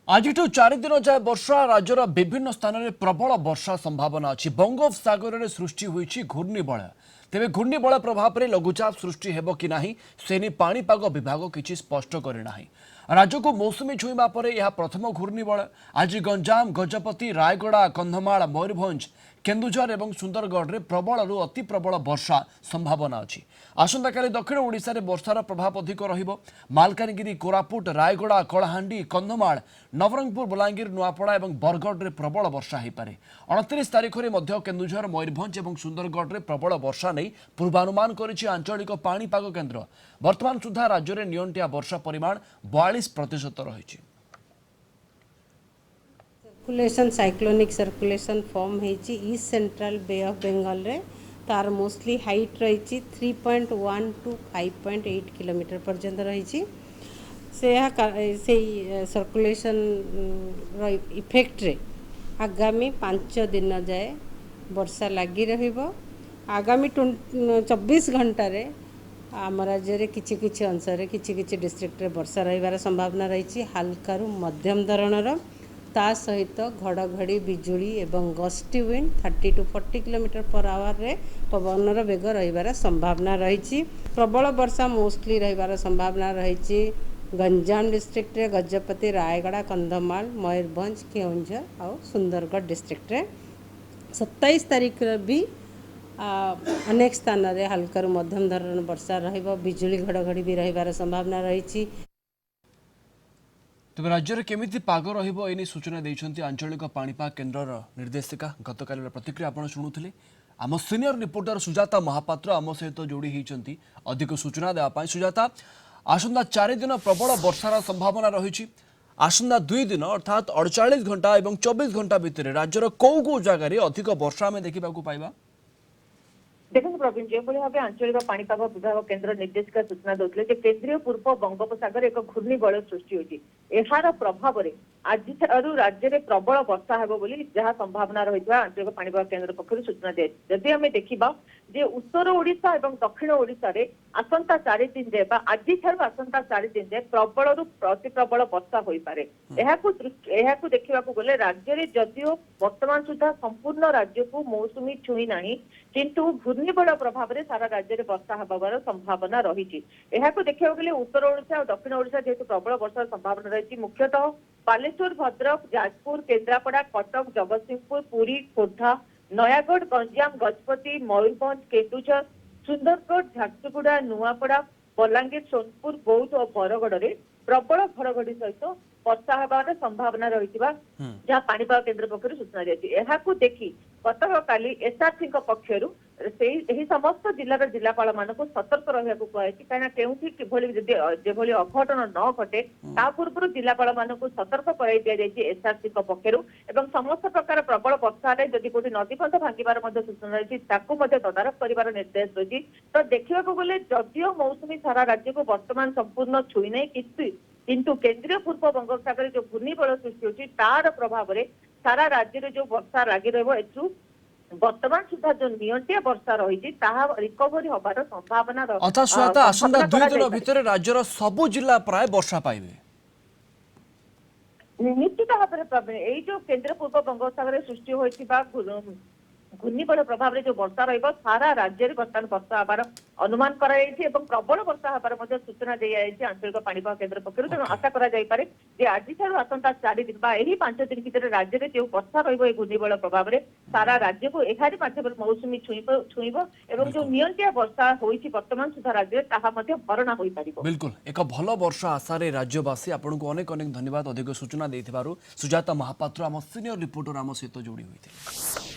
आज 4 दिन जाए वर्षा राज्यर विभिन्न स्थान में प्रबल वर्षा संभावना अच्छी। बंगोपसागर में सृष्टि होती घूर्णिबलय। तेज घूर्णिबलय प्रभाव में लघुचाप सृष्टि हेब कि नहीं से पाणीपाग विभाग किसी स्पष्ट करना। राज्य को मौसुमी छुईवा पर यह प्रथम घूर्णिबलय। आज गंजाम, गजपति, रायगड़ा, कंधमाल, मयूरभंज, केन्दुझर और सुंदरगढ़ में प्रबल रु अति प्रबल वर्षा संभावना अच्छी। आसंता काली दक्षिण ओडिशा रे वर्षार प्रभाव अधिक रहिबो। मालकानगिरी, कोरापुट, रायगड़ा, कलाहांडी, कंधमाल, नवरंगपुर, बलांगीर, नुआपड़ा और बरगढ़ में प्रबल वर्षा हो पारे। 29 तारिख में केन्दुझर, मयूरभंज और सुंदरगढ़ में प्रबल वर्षा नहीं पूर्वानुमान करिछि आंचलिक पाणीपाग केन्द्र। वर्तमान सुधा राज्य में नियंटिया वर्षा परिमाण 42% रही। सर्कुलेशन साइक्लोनिक सर्कुलेशन फॉर्म होती east central Bay of Bengal रे। तार मोस्टली हाइट रही 3.1 टू 5.8 किलोमीटर पर्यंत रही। से सर्कुलेशन इफेक्ट रे आगामी 5 दिन जाए वर्षा लगी रहिबो। आगामी 24 घंटा रे आम राज्य रे किछि अंश रे किछि डिस्ट्रिक्ट रे वर्षा रहिबार संभावना रही। हल्का रु मध्यम धरणर ता सहित घड़घड़ी, बिजुली एवं gusty wind 30 to 40 kilometre per hour रे पवनर बेग रहिबार संभावना रही। प्रबल वर्षा मोस्टली रहिबार संभावना रही गंजाम डिस्ट्रिक्ट रे, गजपति, रायगड़ा, कंधमाल, मयूरभंज, केन्दुझर और सुंदरगढ़ डिस्ट्रिक्ट रे। 27 तारिख भी अनेक स्थान रे हल्का रु मध्यम धरण वर्षा रहिबो। बिजुली घड़घड़ी भी रहिबार संभावना रही। तेज राज्य में केमी पाग रही सूचना देते आंचलिक पाणीपाग केन्द्र निर्देशिका। गतकाल प्रतिक्रिया आप शुणुले। आम सीनियर रिपोर्टर सुजाता महापात्र आम सहित जोड़ी होती अधिक सूचना देवाई। सुजाता, आसंता 4 दिन प्रबल वर्षार संभावना रही। आसंता 2 दिन अर्थात 48 घंटा और 24 घंटा भितर राज्यर कौ जगार अधिक वर्षा आम देखा पाइबा? देखो प्रवीण, जो भाव आंचलिक पाणीपाग विभाग केन्द्र निर्देशिका सूचना देते केन्द्रीय पूर्व बंगोपसागर एक घूर्णिबलय सृष्टि होती। यार प्रभाव में आज राज्य में प्रबल वर्षा हेब बोली जहाँ संभावना रही आंचलिक पाणीपाग केन्द्र पक्षर सूचना दिया। जदि आम देखा जे उत्तर ओडिशा और दक्षिण ओडिशा रे आसंता 4 दिन जाए आज आसंता 4 दिन जाए प्रबल रु अति प्रबल वर्षा हो पारे। देखा गले राज्य में जदिओ वर्तमान सुधा संपूर्ण राज्य को मौसुमी छुई ना किंतु घूर्णिबलय प्रभाव में सारा राज्य में वर्षा होबार संभावना रही। देखा गले उत्तर ओडिशा और दक्षिण ओडिशा जेहेतु प्रबल वर्षा संभावना रही। मुख्यतः बालेश्वर, भद्रक, जाजपुर, केन्द्रापड़ा, कटक, जगतसिंहपुर, पुरी, खोर्धा, नयागढ़, गंजाम, गजपति, मयूरभंज, केन्दुझर, सुंदरगढ़, झारसुगुड़ा, नुआपड़ा, बलांगीर, सोनपुर, बौद्ध और बरगढ़ में प्रबल घड़घड़ी सहित वर्षा होबार संभावना रही जहाँ पाणीपाग केन्द्र पक्षर सूचना दी। देखी गतकाली एसआरसी पक्षर समस्त जिलार जिलापाल मानक सतर्क रहा कहुई कहीं केउठी किभली अघटन न घटे ता पूर्व जिलापाल मानक सतर्क कराई दि एसआरसी पक्षर एवं समस्त प्रकार प्रबल वर्षा जदि कोई नदीबंध भांगार सूचना रही तदारख कर निर्देश रही। तो देखा गले जदिओ मौसुमी सारा राज्य को वर्तमान संपूर्ण छुई नहीं किंतु केन्द्रीय पूर्व बंगोपसागर जो घूर्णिबलय सृष्टि होती तार प्रभाव में सारा राज्य में जो वर्षा लगी रही वर्तमान सुधा जो नियंटिया वर्षा रही रिकवरी होबार संभावना आसंता 2 दिन भितर राज्यर सबु जिला प्राय वर्षा पाइबे निश्चित भाव में प्रवीण। यही जो केन्द्रीय पूर्व बंगोपसागर सृष्टि होता घूर्णिबलय प्रभाव में जो वर्षा रही सारा राज्य में बर्तमान वर्षा होबार अनुमान कराई प्रबल वर्षा होबार सूचना दी आंचलिक पाणीपाग केन्द्र पक्षर। तेणु आशा कराଯାଇपारे जे आज आसंता 4 दिन 5 दिन भितर राज्य में जो वर्षा रही घूर्णिबलय प्रभाव में सारा राज्य को एहारी माध्यम मौसुमी छुईब और जो नियंत्रित वर्षा होती वर्तमान सुधा राज्य भरणा हो पार। बिल्कुल एक भल वर्षा आशा राज्यवासी आपको अनेक अनेक धन्यवाद अधिक सूचना देथिबारु। सुजाता महापात्र आम सीनियर रिपोर्टर आम सहित जोड़ी होते।